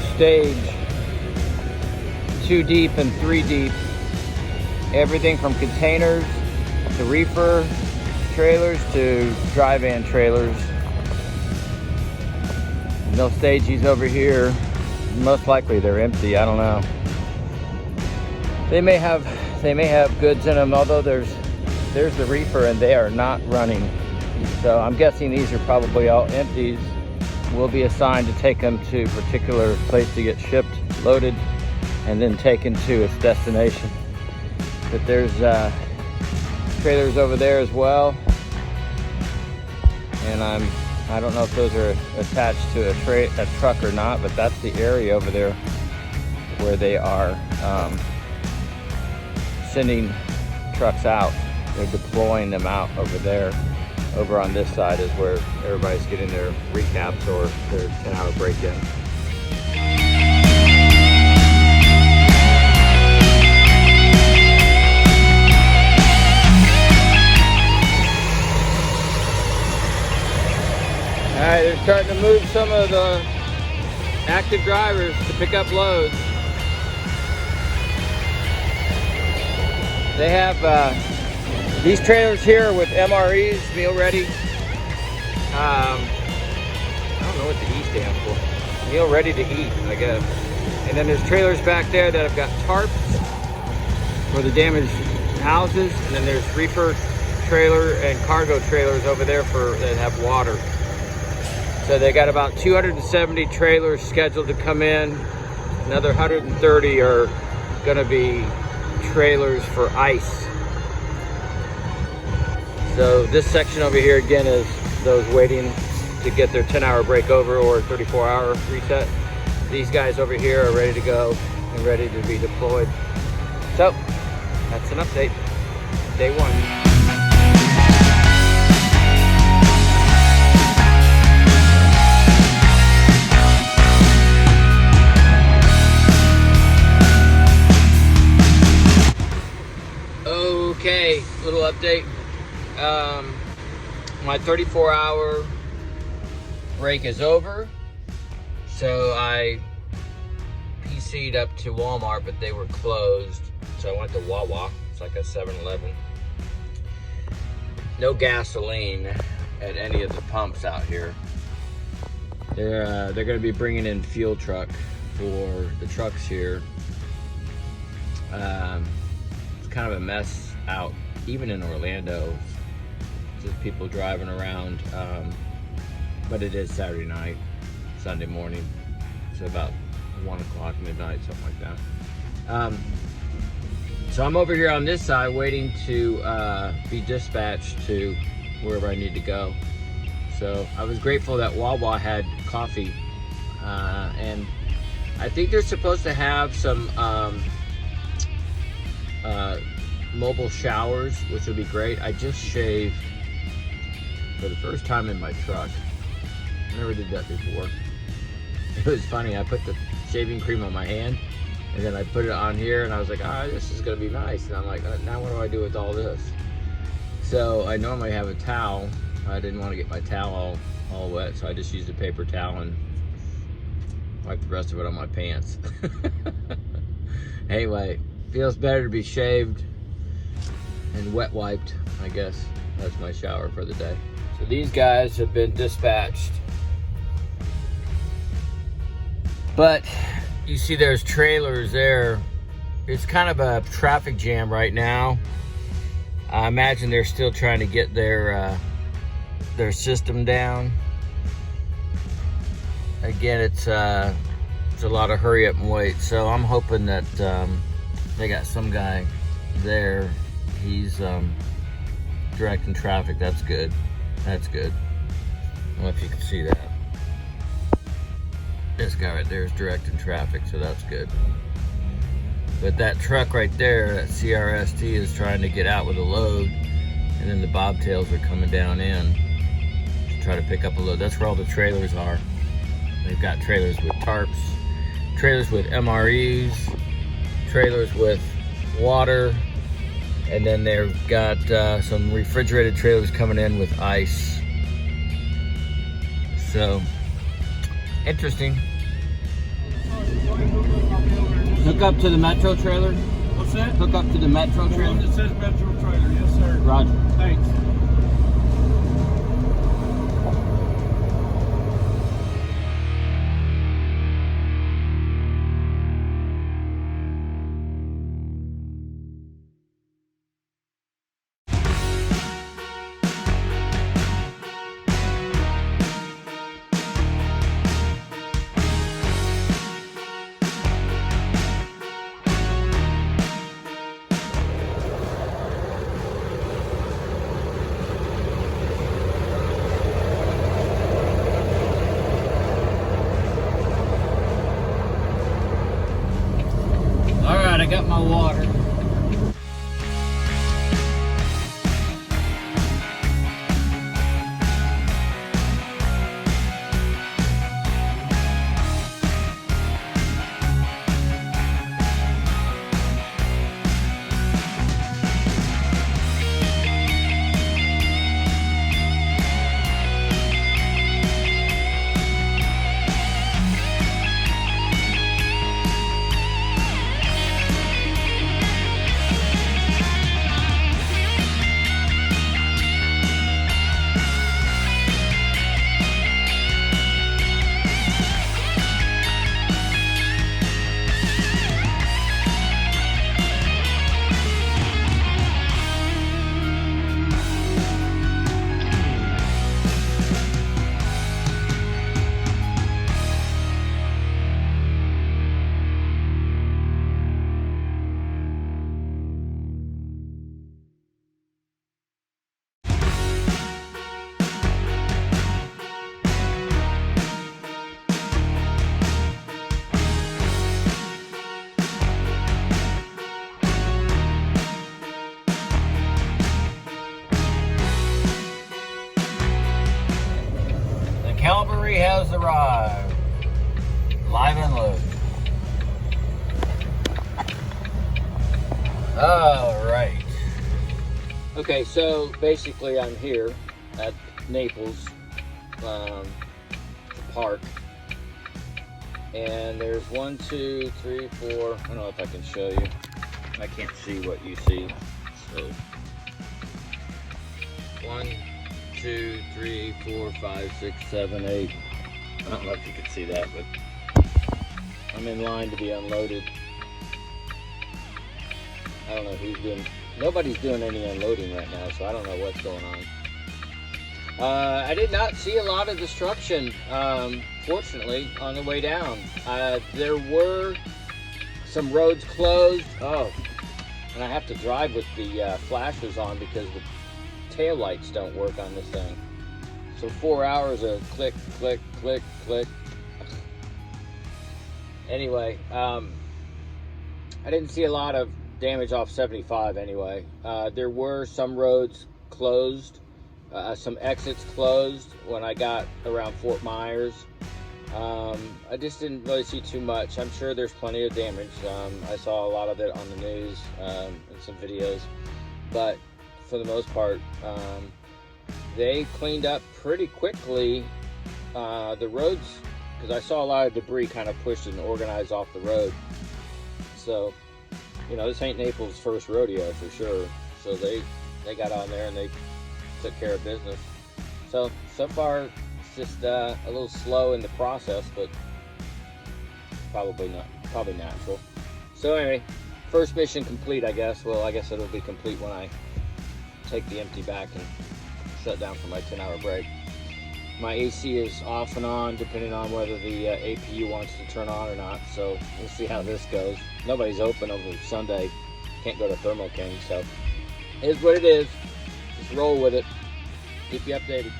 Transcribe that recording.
to stage 2 deep and 3 deep. Everything from containers to reefer trailers to dry van trailers. And they'll stage these over here. Most likely they're empty, I don't know. They may have goods in them, although there's the reefer and they are not running. So I'm guessing these are probably all empties. We'll be assigned to take them to a particular place to get shipped, loaded, and then taken to its destination. But there's trailers over there as well. And I don't know if those are attached to a truck or not, but that's the area over there where they are sending trucks out. They're deploying them out over there. Over on this side is where everybody's getting their recaps or their 10-hour break-in. Alright, they're starting to move some of the active drivers to pick up loads. They have these trailers here with MREs, meal ready. I don't know what the E stands for. Meal ready to eat, I guess. And then there's trailers back there that have got tarps for the damaged houses. And then there's reefer trailer and cargo trailers over there that have water. So they got about 270 trailers scheduled to come in. Another 130 are gonna be trailers for ice. So this section over here again is those waiting to get their 10-hour break over or 34-hour reset. These guys over here are ready to go and ready to be deployed. So that's an update, day 1. Okay, little update. My 34-hour break is over. So I PC'd up to Walmart, but they were closed. So I went to Wawa. It's like a 7-Eleven. No gasoline at any of the pumps out here. They're going to be bringing in fuel truck for the trucks here. It's kind of a mess out, even in Orlando. Just people driving around, but it is Saturday night, Sunday morning, so about 1 o'clock, midnight, something like that. So I'm over here on this side waiting to be dispatched to wherever I need to go. So I was grateful that Wawa had coffee, and I think they're supposed to have some mobile showers, which would be great. I just shaved for the first time in my truck. I never did that before. It was funny, I put the shaving cream on my hand and then I put it on here and I was like, this is gonna be nice. And I'm like, now what do I do with all this? So I normally have a towel. I didn't want to get my towel all wet, so I just used a paper towel and wiped the rest of it on my pants. Anyway, feels better to be shaved and wet wiped, I guess. That's my shower for the day. So these guys have been dispatched. But you see there's trailers there. It's kind of a traffic jam right now. I imagine they're still trying to get their system down. Again, it's a lot of hurry up and wait. So I'm hoping that they got some guy there. He's directing traffic. That's good. That's good. I don't know if you can see that. This guy right there is directing traffic, so that's good. But that truck right there, that CRST, is trying to get out with a load, and then the bobtails are coming down in to try to pick up a load. That's where all the trailers are. They've got trailers with tarps, trailers with MREs, trailers with water, and then they've got some refrigerated trailers coming in with ice. So, interesting. Hook up to the Metro trailer. What's that? Hook up to the Metro The trailer. one that says Metro Trailer. Yes, sir. Roger. Thanks. All right, I got my water. Cavalry has arrived. Live and load. All right. Okay, so basically I'm here at Naples Park. And there's 1, 2, 3, 4. I don't know if I can show you. I can't see what you see. So 1, 2, 3, 4, 5, 6, 7, 8. I don't know if you can see that, but I'm in line to be unloaded. I don't know who's doing. Nobody's doing any unloading right now, so I don't know what's going on. I did not see a lot of destruction, fortunately, on the way down. There were some roads closed. Oh, and I have to drive with the flashers on because the tail lights don't work on this thing. So 4 hours of click, click, click, click. Anyway, I didn't see a lot of damage off 75 anyway. There were some roads closed, some exits closed when I got around Fort Myers. I just didn't really see too much. I'm sure there's plenty of damage. I saw a lot of it on the news and some videos, but for the most part, they cleaned up pretty quickly the roads, because I saw a lot of debris kind of pushed and organized off the road. So, you know, this ain't Naples' first rodeo for sure. So they got on there and they took care of business. So far it's just a little slow in the process, but probably natural. So anyway, first mission complete, I guess. Well, I guess it'll be complete when I take the empty back and shut down for my 10-hour break. My AC is off and on depending on whether the APU wants to turn on or not, so we'll see how this goes. Nobody's open over Sunday. Can't go to Thermo King, so it is what it is. Just roll with it. Keep you updated.